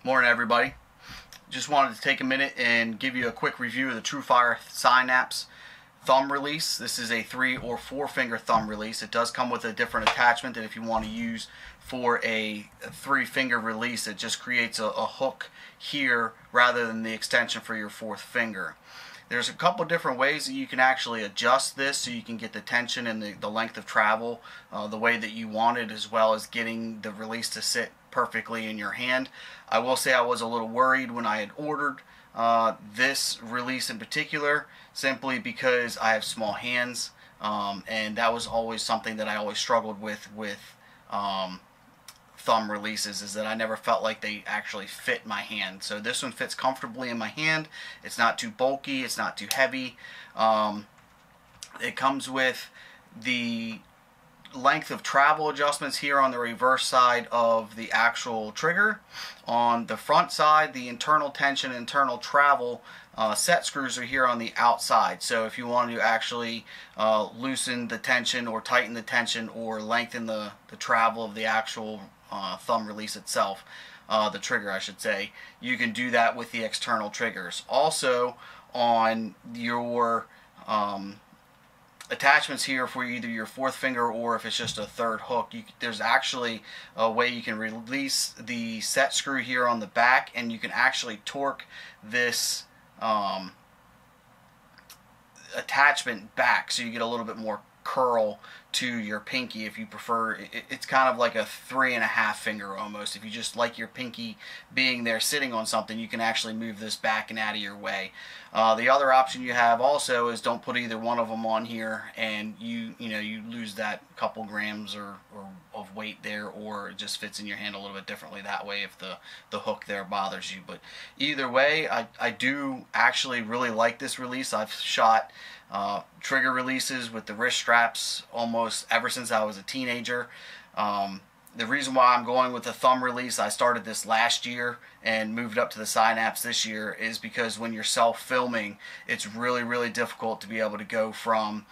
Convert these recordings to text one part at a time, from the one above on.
Morning, everybody. Just wanted to take a minute and give you a quick review of the TrueFire Synapse thumb release. This is a 3 or 4 finger thumb release. It does come with a different attachment than if you want to use for a 3 finger release. It just creates a hook here rather than the extension for your 4th finger. There's a couple different ways that you can actually adjust this so you can get the tension and the length of travel the way that you want it, as well as getting the release to sit perfectly in your hand. I will say I was a little worried when I had ordered this release in particular, simply because I have small hands, and that was always something that I always struggled with thumb releases, is that I never felt like they actually fit my hand. So this one fits comfortably in my hand. It's not too bulky, it's not too heavy. It comes with the length of travel adjustments here on the reverse side of the actual trigger. On the front side, the internal tension, internal travel set screws are here on the outside. So if you want to actually loosen the tension or tighten the tension or lengthen the travel of the actual thumb release itself, the trigger I should say, you can do that with the external triggers. Also on your attachments here for either your 4th finger or if it's just a 3rd hook, there's actually a way you can release the set screw here on the back, and you can actually torque this attachment back so you get a little bit more curl to your pinky if you prefer. It's kind of like a 3.5 finger almost. If you just like your pinky being there sitting on something, you can actually move this back and out of your way. The other option you have also is don't put either one of them on here, and you lose that couple grams or of weight there, or it just fits in your hand a little bit differently that way if the hook there bothers you. But either way, I do actually really like this release. I've shot trigger releases with the wrist straps almost ever since I was a teenager. The reason why I'm going with the thumb release, I started this last year and moved up to the Synapse this year, is because when you're self-filming, it's really difficult to be able to go from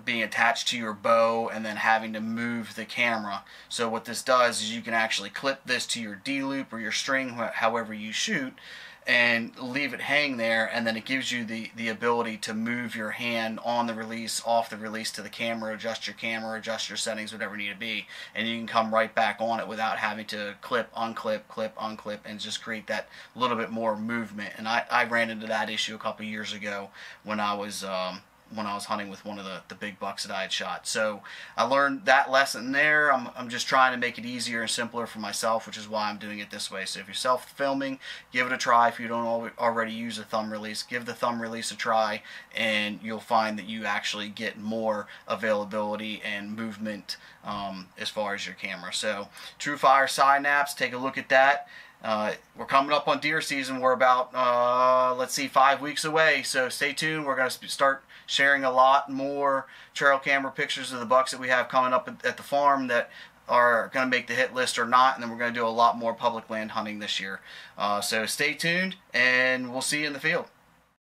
being attached to your bow and then having to move the camera. So what this does is you can actually clip this to your D-loop or your string, however you shoot, and leave it hang there, and then it gives you the ability to move your hand on the release, off the release to the camera, adjust your settings, whatever need to be, and you can come right back on it without having to clip, unclip, and just create that little bit more movement. And I ran into that issue a couple years ago when I was hunting with one of the big bucks that I had shot. So I learned that lesson there. I'm just trying to make it easier and simpler for myself, which is why I'm doing it this way. So if you're self-filming, give it a try. If you don't already use a thumb release, give the thumb release a try, and you'll find that you actually get more availability and movement as far as your camera. So TrueFire Synapse, take a look at that. We're coming up on deer season. We're about, let's see, 5 weeks away. So stay tuned. We're going to start sharing a lot more trail camera pictures of the bucks that we have coming up at the farm that are going to make the hit list or not. And then we're going to do a lot more public land hunting this year. So stay tuned, and we'll see you in the field.